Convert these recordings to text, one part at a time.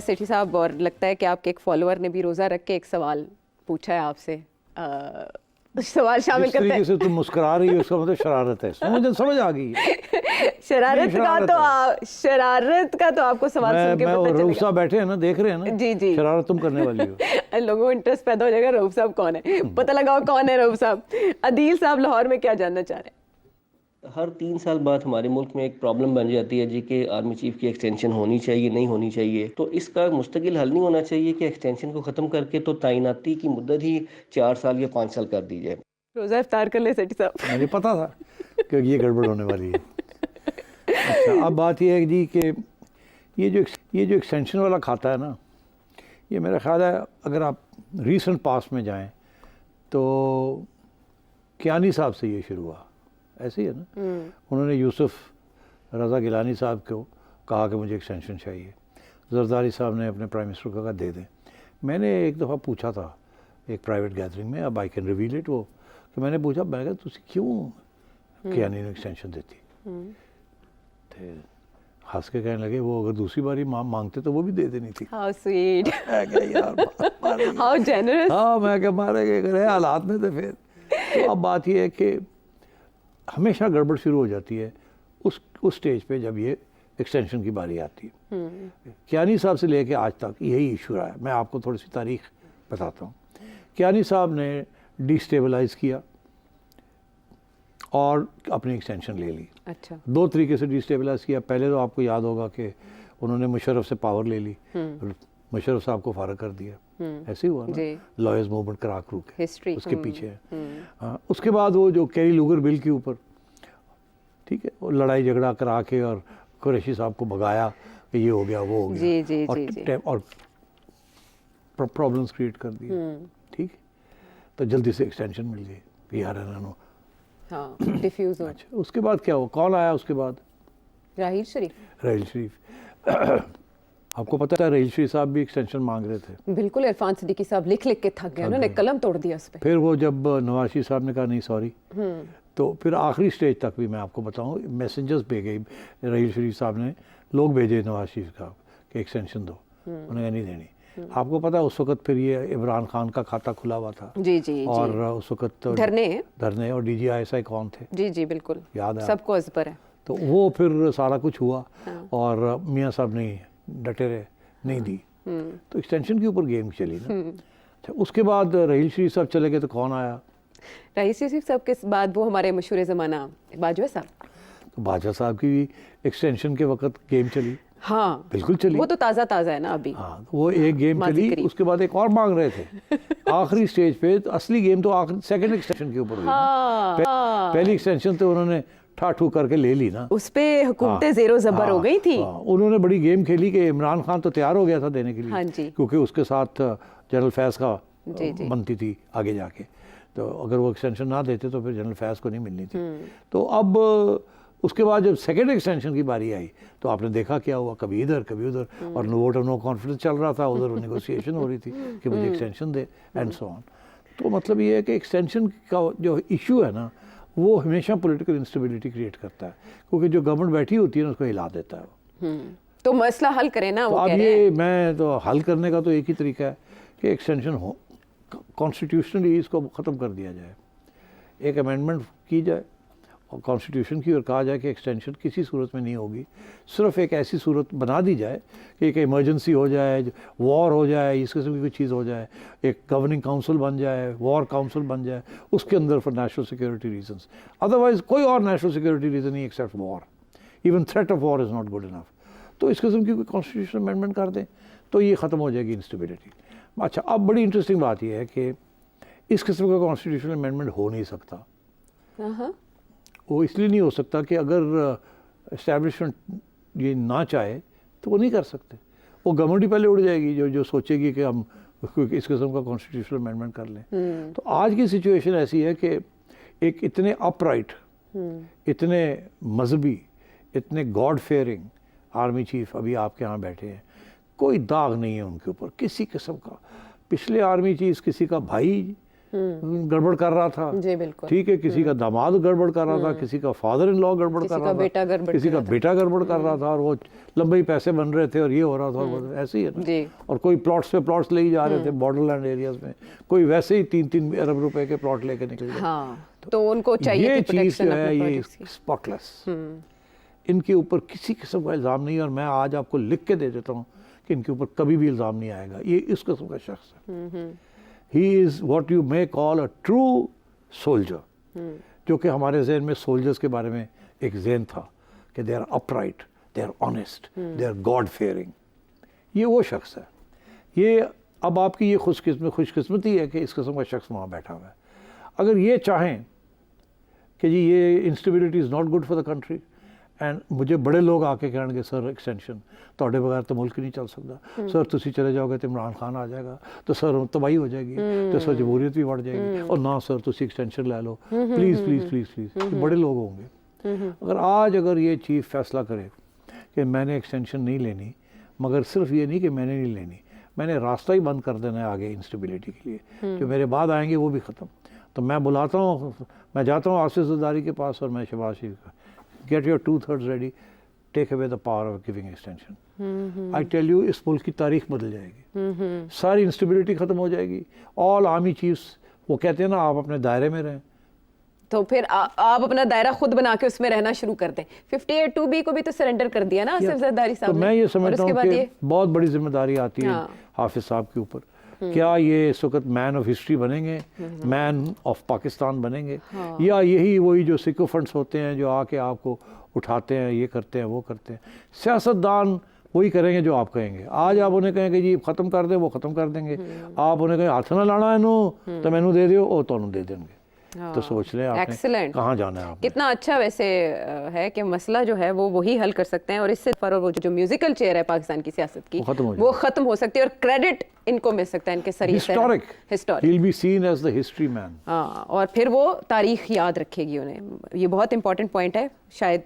سیٹھی صاحب، اور لگتا ہے کہ آپ کے ایک فالوور نے بھی روزہ رکھ کے ایک سوال پوچھا ہے آپ سے، سوال شامل جس کرتے طریقے ہیں سے تم مسکرا رہی ہو اس کا مطلب شرارت ہے. سمجھ آ گئی ہے. شرارت کا تو آپ کو سوال سن کے میں پتہ رؤوف چلے صاحب بیٹھے ہیں نا، دیکھ رہے ہیں نا. جی جی، شرارت تم کرنے والی ہو. لوگوں کو انٹرسٹ پیدا ہو جائے گا رؤوف صاحب کون ہے، پتہ لگاؤ کون ہے رؤوف صاحب. عدیل صاحب لاہور میں کیا جاننا چاہ رہے ہیں؟ ہر 3 سال بعد ہمارے ملک میں ایک پرابلم بن جاتی ہے جی کہ آرمی چیف کی ایکسٹینشن ہونی چاہیے نہیں ہونی چاہیے. تو اس کا مستقل حل نہیں ہونا چاہیے کہ ایکسٹینشن کو ختم کر کے تو تعیناتی کی مدت ہی 4 سال یا 5 سال کر دی جائے. روزہ افطار کر لے سیٹھی صاحب. مجھے پتا تھا کہ یہ گڑبڑ ہونے والی ہے. اچھا، اب بات یہ ہے جی کہ یہ جو ایکسٹینشن والا کھاتا ہے نا، یہ میرا خیال ہے اگر آپ ریسنٹ پاس میں جائیں تو کیانی صاحب سے یہ شروع ہوا. ایسے ہی ہے نا. انہوں نے یوسف رضا گیلانی صاحب کو کہا کہ مجھے ایکسٹینشن چاہیے. زرداری صاحب نے اپنے پرائم منسٹر کو کہا دے دیں. میں نے ایک دفعہ پوچھا تھا ایک پرائیویٹ گیدرنگ میں، اب آئی کین ریویل اٹ، وہ کہ میں نے پوچھا، میں کہا تسی کیوں کیانی نے ایکسٹینشن دیتی؟ ہنس کے کہنے لگے وہ اگر دوسری باری مانگتے تو وہ بھی دے دینی تھی. ہاؤ سویٹ، یار ہاؤ جینرس. ہاں، میں کہ مارے گئے اگر حالات میں تھے. پھر تو اب بات یہ ہے کہ ہمیشہ گڑبڑ شروع ہو جاتی ہے اس سٹیج پہ جب یہ ایکسٹینشن کی باری آتی ہے. کیانی صاحب سے لے کے آج تک یہی ایشو رہا ہے. میں آپ کو تھوڑی سی تاریخ بتاتا ہوں. کیانی صاحب نے ڈی اسٹیبلائز کیا اور اپنی ایکسٹینشن لے لی. اچھا، 2 طریقے سے ڈی اسٹیبلائز کیا. پہلے تو آپ کو یاد ہوگا کہ انہوں نے مشرف سے پاور لے لی، مشرف صاحب کو فارغ کر دیا. ایسے ہی ہوا نا، لائرز موومنٹ کرا کرو کے اس کے پیچھے ہے. اس کے بعد وہ جو کیری لوگر بل کے اوپر، ٹھیک ہے، وہ لڑائی جھگڑا کرا کے اور قریشی صاحب کو بھگایا کہ یہ ہو گیا وہ ہو گیا اور پرابلمس کریٹ کر دیے. ٹھیک ہے، تو جلدی سے ایکسٹینشن مل گئی پی آر این او. ہاں، ڈیفیوز ہو. اچھا، اس کے بعد کیا ہوا؟ کون آیا اس کے بعد؟ راحیل شریف. راحیل شریف. آپ کو پتہ ہے راحیل شریف صاحب بھی ایکسٹینشن مانگ رہے تھے. بالکل، عرفان صدیقی صاحب لکھ کے تھک گئے، انہوں نے قلم توڑ دیا اس پہ. پھر وہ جب نواز شریف صاحب نے کہا نہیں سوری، تو پھر آخری سٹیج تک بھی میں آپ کو بتاؤں میسنجرز بھیجے راحیل شریف صاحب نے، لوگ بھیجے نواز شریف صاحب کہ ایکسٹینشن دو. انہوں نے کہا نہیں دینی. آپ کو پتا اس وقت پھر یہ عمران خان کا کھاتا کھلا ہوا تھا. جی جی، اور اس وقت دھرنے اور D G I S I کون تھے؟ جی جی بالکل، یاد ہے سب کو ازبر ہے. تو وہ پھر سارا کچھ ہوا اور میاں صاحب نہیں ڈٹے رہے، نہیں دی. تو ایکسٹینشن کے اوپر گیم چلی نا. اچھا، اس کے بعد راحیل شریف صاحب چلے گئے تو کون آیا؟ راحیل شریف صاحب کے بعد وہ ہمارے مشہور زمانہ باجوہ صاحب. تو باجوہ صاحب کی بھی ایکسٹینشن کے وقت گیم چلی. ہاں بالکل چلی. وہ تو تازہ ہے نا ابھی. ہاں، وہ ایک گیم چلی، اس کے بعد ایک اور مانگ رہے تھے. آخری سٹیج پہ اصلی گیم تو سیکنڈ ایکسٹینشن کے اوپر ہوئی. پہلی ایکسٹینشن تو انہوں نے ٹھاٹھو کر کے لے لی نا، اس پہ حکومتیں زیر و زبر ہو گئی تھی. انہوں نے بڑی گیم کھیلی کہ عمران خان تو تیار ہو گیا تھا دینے کے لیے، کیونکہ اس کے ساتھ جنرل فیض کا بنتی تھی آگے جا کے. تو اگر وہ ایکسٹینشن نہ دیتے تو پھر جنرل فیض کو نہیں ملنی تھی. تو اب اس کے بعد جب سیکنڈ ایکسٹینشن کی باری آئی تو آپ نے دیکھا کیا ہوا، کبھی ادھر کبھی ادھر، اور ووٹ آف نو کانفیڈنس چل رہا تھا، ادھر نیگوسیشن ہو رہی تھی کہ مجھے ایکسٹینشن دے اینڈ سو آن. تو مطلب یہ ہے کہ ایکسٹینشن کا جو ایشو ہے نا، وہ ہمیشہ پولیٹیکل انسٹیبلٹی کریٹ کرتا ہے، کیونکہ جو گورنمنٹ بیٹھی ہوتی ہے نا اس کو ہلا دیتا ہے وہ. تو مسئلہ حل کرے نا. اب یہ میں تو حل کرنے کا تو ایک ہی طریقہ ہے کہ ایکسٹینشن ہو، کانسٹیٹیوشنلی اس کو ختم کر دیا جائے، ایک امینڈمنٹ کی جائے اور کانسٹیٹیوشن کی، اور کہا جائے کہ ایکسٹینشن کسی صورت میں نہیں ہوگی. صرف ایک ایسی صورت بنا دی جائے کہ ایک ایمرجنسی ہو جائے، وار ہو جائے، اس قسم کی کوئی چیز ہو جائے، ایک گورننگ کاؤنسل بن جائے، وار کاؤنسل بن جائے، اس کے اندر for national security reasons. Otherwise کوئی اور نیشنل سیکورٹی ریزن نہیں except war. Even threat of war is not good enough. تو اس قسم کی کوئی کانسٹیٹیوشن امینڈمنٹ کر دیں تو یہ ختم ہو جائے گی انسٹیبلٹی. اچھا، اب بڑی انٹرسٹنگ بات یہ ہے کہ اس قسم کا کانسٹیٹیوشن امینڈمنٹ ہو نہیں سکتا. وہ اس لیے نہیں ہو سکتا کہ اگر اسٹیبلشمنٹ یہ نہ چاہے تو وہ نہیں کر سکتے. وہ گورنمنٹ ہی پہلے اڑ جائے گی جو سوچے گی کہ ہم اس قسم کا کانسٹیٹیوشنل امینڈمنٹ کر لیں. تو آج کی سچویشن ایسی ہے کہ ایک اتنے اپ رائٹ، اتنے مذہبی، اتنے گاڈ فیئرنگ آرمی چیف ابھی آپ کے ہاں بیٹھے ہیں، کوئی داغ نہیں ہے ان کے اوپر کسی قسم کا. پچھلے آرمی چیف کسی کا بھائی گڑبڑ کر رہا تھا, جی بالکل, ٹھیک ہے, کسی کا داماد گڑبڑ کر رہا تھا, کسی کا فادر ان لا گڑبڑ کر رہا تھا, کسی کا بیٹا گڑبڑ کر رہا تھا, اور وہ لمبے پیسے بن رہے تھے اور یہ ہو رہا تھا, ایسے ہی ہے نا. اور کوئی پلاٹس پہ پلاٹس لے جا رہے تھے بارڈر لینڈ ایریاز میں, کوئی ویسے ہی 3-3 ارب روپے کے پلاٹ لے کے نکل گئے. تو ان کو چاہیے یہ چیز جو ہے یہ اسپاٹ لیس, ان کے اوپر کسی قسم کا الزام نہیں, اور میں آج آپ کو لکھ کے دے دیتا ہوں کہ ان کے اوپر کبھی بھی الزام نہیں آئے گا. یہ اس قسم کا شخص ہے. He is what you may call a true soldier, جو کہ ہمارے ذہن میں سولجرز کے بارے میں ایک ذہن تھا کہ they are upright, they are honest, they are God fearing. یہ وہ شخص ہے. یہ اب آپ کی یہ خوش قسمتی ہے کہ اس قسم کا شخص وہاں بیٹھا ہوا ہے. اگر یہ چاہیں کہ جی یہ instability is not good for the country, and مجھے بڑے لوگ آ کے کہیں گے سر ایکسٹینشن تواڈے بغیر تو ملک نہیں چل سکتا, سر تسی چلے جاؤ گے تو عمران خان آ جائے گا, تو سر تباہی ہو جائے گی, تو سر جمہوریت بھی بڑھ جائے گی, اور نہ سر تسی ایکسٹینشن لے لو پلیز پلیز پلیز پلیز. بڑے لوگ ہوں گے. اگر یہ چیف فیصلہ کرے کہ میں نے ایکسٹینشن نہیں لینی, مگر صرف یہ نہیں کہ میں نے نہیں لینی, میں نے راستہ ہی بند کر دینا ہے آگے انسٹیبلٹی کے لیے, جو میرے بعد آئیں گے وہ بھی ختم, تو میں بلاتا ہوں, میں جاتا ہوں آصف زرداری کے پاس اور میں شہباز شریف کا, get your 2/3 ready, take away the power of giving extension. I tell you, اس ملک کی تاریخ بدل جائے گی, ساری انسٹیبلٹی ختم ہو جائے گی. آل آرمی چیفز وہ کہتے ہیں نا آپ اپنے دائرے میں رہیں, تو پھر آپ اپنا دائرہ خود بنا کے اس میں رہنا شروع کر دیں. 58(2)B کو بھی تو سرنڈر کر دیا نا آصف زرداری صاحب تو نے. میں یہ سمجھتا ہوں کہ بہت بڑی ذمہ داری آتی ہے حافظ صاحب کے اوپر. کیا یہ اس وقت مین آف ہسٹری بنیں گے, مین آف پاکستان بنیں گے, یا یہی وہی جو سیکوفنٹس ہوتے ہیں جو آ کے آپ کو اٹھاتے ہیں, یہ کرتے ہیں وہ کرتے ہیں. سیاستدان وہی کریں گے جو آپ کہیں گے. آج آپ انہیں کہیں کہ جی ختم کر دیں, وہ ختم کر دیں گے. آپ انہیں کہیں ہاتھ نہ لانا ہے تو مینوں دے دیو, وہ تانوں دے دیں گے. تو سوچ لیں آپ نے کہاں جانا ہے. آپ کتنا اچھا ویسے ہے کہ مسئلہ جو ہے وہ وہی حل کر سکتے ہیں, اور اس سے وہ جو میوزیکل چیئر ہے پاکستان کی سیاست کی وہ ختم ہو سکتی ہے, اور کریڈٹ ان کو مل سکتا ہے, ان کے سری historic, he'll be seen as the history man. اور پھر وہ تاریخ یاد رکھے گی انہیں. یہ بہت امپورٹنٹ پوائنٹ ہے, شاید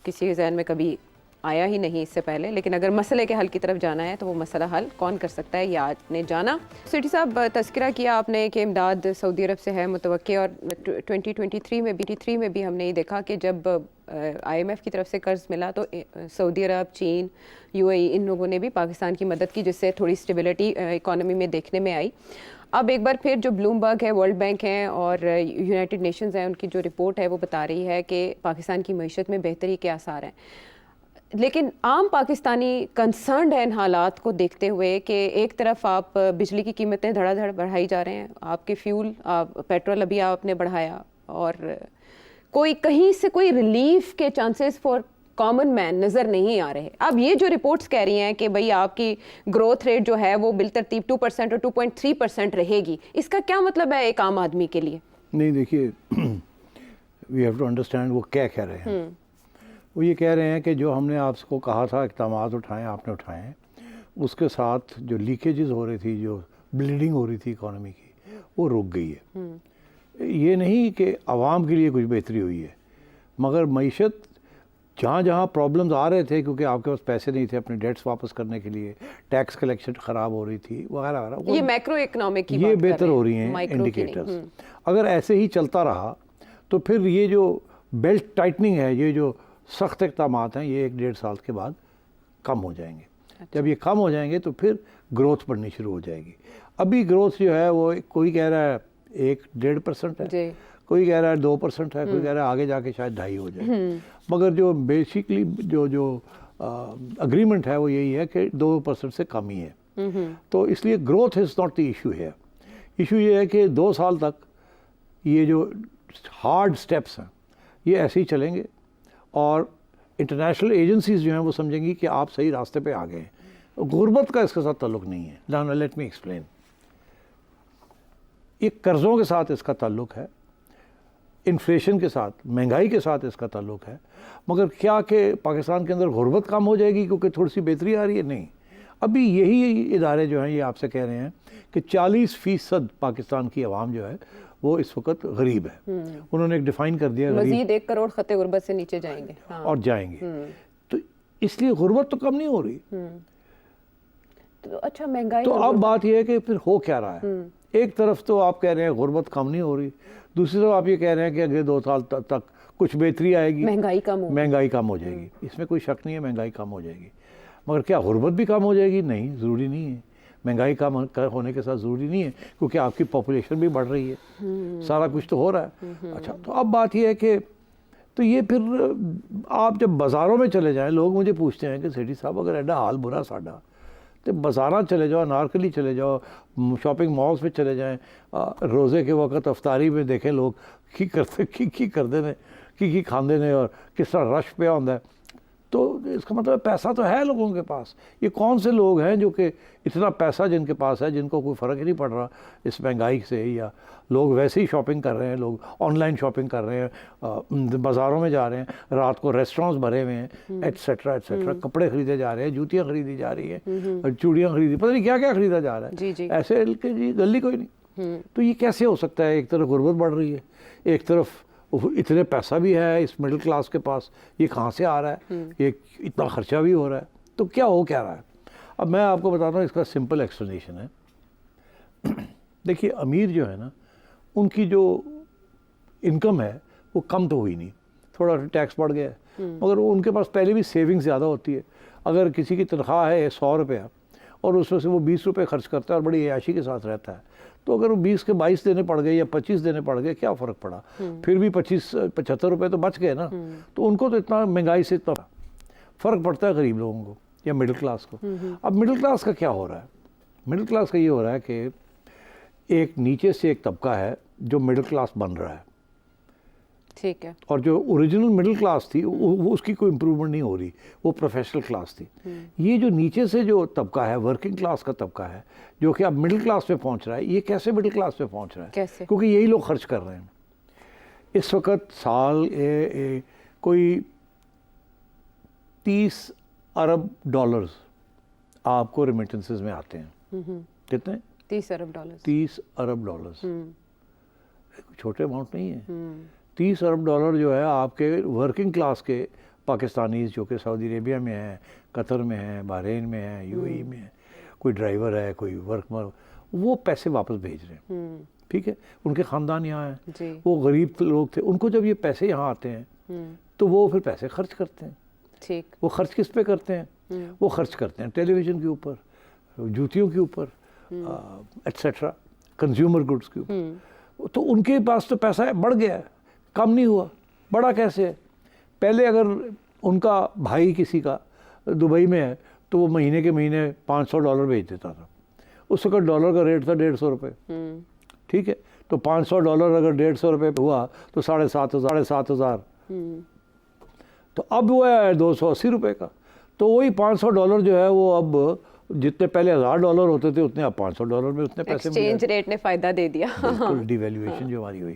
کسی کے ذہن میں کبھی آیا ہی نہیں اس سے پہلے, لیکن اگر مسئلے کے حل کی طرف جانا ہے تو وہ مسئلہ حل کون کر سکتا ہے, یہ آج نے جانا. سٹی صاحب, تذکرہ کیا آپ نے کہ امداد سعودی عرب سے ہے متوقع, اور 2023 میں بھی ہم نے یہ دیکھا کہ جب IMF کی طرف سے قرض ملا تو سعودی عرب, چین, UAE ان لوگوں نے بھی پاکستان کی مدد کی, جس سے تھوڑی اسٹیبلٹی اکانومی میں دیکھنے میں آئی. اب ایک بار پھر جو بلومبرگ ہے, ورلڈ بینک ہیں اور یونائٹڈ نیشنز ہیں, ان کی جو رپورٹ ہے وہ بتا رہی ہے کہ پاکستان کی معیشت میں بہتری کے آثار ہیں. لیکن عام پاکستانی کنسرنڈ ہے ان حالات کو دیکھتے ہوئے کہ ایک طرف آپ بجلی کی قیمتیں دھڑا دھڑ بڑھائی جا رہے ہیں, آپ کے فیول پیٹرول ابھی آپ نے بڑھایا, اور کوئی کہیں سے کوئی ریلیف کے چانسز فار کامن مین نظر نہیں آ رہے. اب یہ جو رپورٹس کہہ رہی ہیں کہ بھئی آپ کی گروتھ ریٹ جو ہے وہ بالترتیب 2% اور 2.3% رہے گی, اس کا کیا مطلب ہے ایک عام آدمی کے لیے؟ نہیں دیکھیے, وی ہیو ٹو انڈرسٹینڈ وہ کیا کہہ رہے ہیں. وہ یہ کہہ رہے ہیں کہ جو ہم نے آپ کو کہا تھا اقدامات اٹھائیں, آپ نے اٹھائے ہیں, اس کے ساتھ جو لیکیجز ہو رہی تھی, جو بلیڈنگ ہو رہی تھی اکانومی کی, وہ رک گئی ہے. یہ نہیں کہ عوام کے لیے کچھ بہتری ہوئی ہے, مگر معیشت جہاں جہاں پرابلمز آ رہے تھے کیونکہ آپ کے پاس پیسے نہیں تھے اپنے ڈیٹس واپس کرنے کے لیے, ٹیکس کلیکشن خراب ہو رہی تھی وغیرہ وغیرہ, یہ میکرو اکنامک کی یہ بہتر ہو رہی ہیں انڈیکیٹرز. اگر ایسے ہی چلتا رہا تو پھر یہ جو بیلٹ ٹائٹننگ ہے, یہ جو سخت اقدامات ہیں, یہ 1-1.5 سال کے بعد کم ہو جائیں گے. جب یہ کم ہو جائیں گے تو پھر گروتھ بڑھنی شروع ہو جائے گی. ابھی گروتھ جو ہے وہ کوئی کہہ رہا ہے 1-1.5% ہے, کوئی کہہ رہا ہے 2% ہے, کوئی کہہ رہا ہے آگے جا کے شاید 2.5 ہو جائے. مگر جو بیسکلی جو اگریمنٹ ہے وہ یہی ہے کہ 2% سے کم ہی ہے. تو اس لیے growth is not the issue ہے. ایشو یہ ہے کہ 2 سال تک یہ جو ہارڈ سٹیپس ہیں یہ ایسے ہی چلیں گے, اور انٹرنیشنل ایجنسیز جو ہیں وہ سمجھیں گی کہ آپ صحیح راستے پہ آ گئے ہیں. غربت کا اس کے ساتھ تعلق نہیں ہے. Now let me explain. یہ قرضوں کے ساتھ اس کا تعلق ہے, انفلیشن کے ساتھ, مہنگائی کے ساتھ اس کا تعلق ہے. مگر کیا کہ پاکستان کے اندر غربت کم ہو جائے گی کیونکہ تھوڑی سی بہتری آ رہی ہے؟ نہیں. ابھی یہی ادارے جو ہیں یہ آپ سے کہہ رہے ہیں کہ 40% پاکستان کی عوام جو ہے وہ اس وقت غریب ہے. انہوں نے ایک ڈیفائن کر دیا, مزید 1 کروڑ خطے غربت سے نیچے جائیں گے. اور جائیں گے. تو اس لیے غربت تو کم نہیں ہو رہی. اچھا, مہنگائی تو اب بات یہ ہے کہ پھر ہو کیا رہا ہے. ایک طرف تو آپ کہہ رہے ہیں غربت کم نہیں ہو رہی، دوسری طرف آپ یہ کہہ رہے ہیں کہ اگلے 2 سال تک کچھ بہتری آئے گی، مہنگائی کم ہو جائے گی. اس میں کوئی شک نہیں ہے مہنگائی کم ہو جائے گی، مگر کیا غربت بھی کم ہو جائے گی؟ نہیں، ضروری نہیں ہے. مہنگائی کم ہونے کے ساتھ ضروری نہیں ہے، کیونکہ آپ کی پاپولیشن بھی بڑھ رہی ہے، سارا کچھ تو ہو رہا ہے. اچھا، تو اب بات یہ ہے کہ تو یہ پھر آپ جب بازاروں میں چلے جائیں، لوگ مجھے پوچھتے ہیں کہ سیٹھی صاحب اگر ایڈا حال برا ساڈا، تو بازاراں چلے جاؤ، انارکلی چلے جاؤ، شاپنگ مالز پہ چلے جائیں، روزے کے وقت افطاری میں دیکھیں لوگ کی کرتے ہیں، کی کھاندے نے اور کس طرح رش پہ ہوتا ہے. تو اس کا مطلب پیسہ تو ہے لوگوں کے پاس. یہ کون سے لوگ ہیں جو کہ اتنا پیسہ جن کے پاس ہے، جن کو کوئی فرق ہی نہیں پڑ رہا اس مہنگائی سے، یا لوگ ویسے ہی شاپنگ کر رہے ہیں، لوگ آن لائن شاپنگ کر رہے ہیں، بازاروں میں جا رہے ہیں، رات کو ریسٹورانٹس بھرے ہوئے ہیں، ایٹسیٹرا ایٹسیٹرا، کپڑے خریدے جا رہے ہیں، جوتیاں خریدی جا رہی ہیں، چوڑیاں خریدی، پتہ نہیں کیا کیا خریدا جا رہا ہے. ایسے کہ جی گلی کوئی نہیں. تو یہ کیسے ہو سکتا ہے؟ ایک طرف غربت بڑھ رہی ہے، ایک طرف اتنے پیسہ بھی ہے اس مڈل کلاس کے پاس، یہ کہاں سے آ رہا ہے؟ یہ اتنا خرچہ بھی ہو رہا ہے، تو کیا ہو کیا رہا ہے؟ اب میں آپ کو بتاتا ہوں، اس کا سمپل ایکسپلینیشن ہے. دیکھیے، امیر جو ہے نا، ان کی جو انکم ہے وہ کم تو ہوئی نہیں، تھوڑا ٹیکس بڑھ گیا ہے، مگر ان کے پاس پہلے بھی سیونگ زیادہ ہوتی ہے. اگر کسی کی تنخواہ ہے 100 روپیہ اور اس میں سے وہ 20 روپے خرچ کرتا ہے اور بڑی عیاشی کے ساتھ رہتا ہے، تو اگر وہ 20 کے 22 دینے پڑ گئے یا 25 دینے پڑ گئے، کیا فرق پڑا؟ پھر بھی 75 روپے تو بچ گئے نا. تو ان کو تو اتنا مہنگائی سے اتنا فرق پڑتا ہے غریب لوگوں کو یا مڈل کلاس کو. اب مڈل کلاس کا کیا ہو رہا ہے؟ مڈل کلاس کا یہ ہو رہا ہے کہ ایک نیچے سے ایک طبقہ ہے جو مڈل کلاس بن رہا ہے، ٹھیک ہے، اور جو اوریجنل مڈل کلاس تھی وہ اس کی کوئی امپرومنٹ نہیں ہو رہی، وہ پروفیشنل کلاس تھی. یہ جو نیچے سے جو طبقہ ہے، ورکنگ کلاس کا طبقہ ہے، جو کہ اب مڈل کلاس پہ پہنچ رہا ہے. یہ کیسے مڈل کلاس پہ پہنچ رہا ہے؟ کیسے؟ کیونکہ یہی لوگ خرچ کر رہے ہیں. اس وقت سال کوئی 30 ارب ڈالرز آپ کو ریمیٹنسز میں آتے ہیں. کتنے؟ 30 ارب ڈالر. 30 ارب ڈالرز چھوٹے اماؤنٹ نہیں ہے. 30 ارب ڈالر جو ہے آپ کے ورکنگ کلاس کے پاکستانیز جو کہ سعودی عربیہ میں ہیں، قطر میں ہیں، بحرین میں ہیں، یو اے ای میں ہیں، کوئی ڈرائیور ہے، کوئی وہ پیسے واپس بھیج رہے ہیں. ٹھیک ہے، ان کے خاندان یہاں ہیں، وہ غریب لوگ تھے، ان کو جب یہ پیسے یہاں آتے ہیں تو وہ پھر پیسے خرچ کرتے ہیں. ٹھیک. وہ خرچ کس پہ کرتے ہیں؟ وہ خرچ کرتے ہیں ٹیلی ویژن کے اوپر، جوتیوں کے اوپر، ایٹسیٹرا، کنزیومر گڈس کے اوپر. تو ان کے پاس تو پیسہ بڑھ گیا ہے، کم نہیں ہوا. بڑا کیسے ہے؟ پہلے اگر ان کا بھائی کسی کا دبئی میں ہے تو وہ مہینے کے مہینے $500 بھیج دیتا تھا. اس وقت ڈالر کا ریٹ تھا 150 روپے. ٹھیک ہے، تو $500 اگر 150 روپے پہ ہوا تو 7,500. تو اب وہ ہے 280 روپے کا. تو وہی $500 جو ہے وہ اب جتنے پہلے $1000 ہوتے تھے اتنے اب $500 میں اتنے پیسے. ایکسچینج ریٹ نے فائدہ دے دیا. بالکل، ڈی ویلیویشن جو ہماری ہوئی.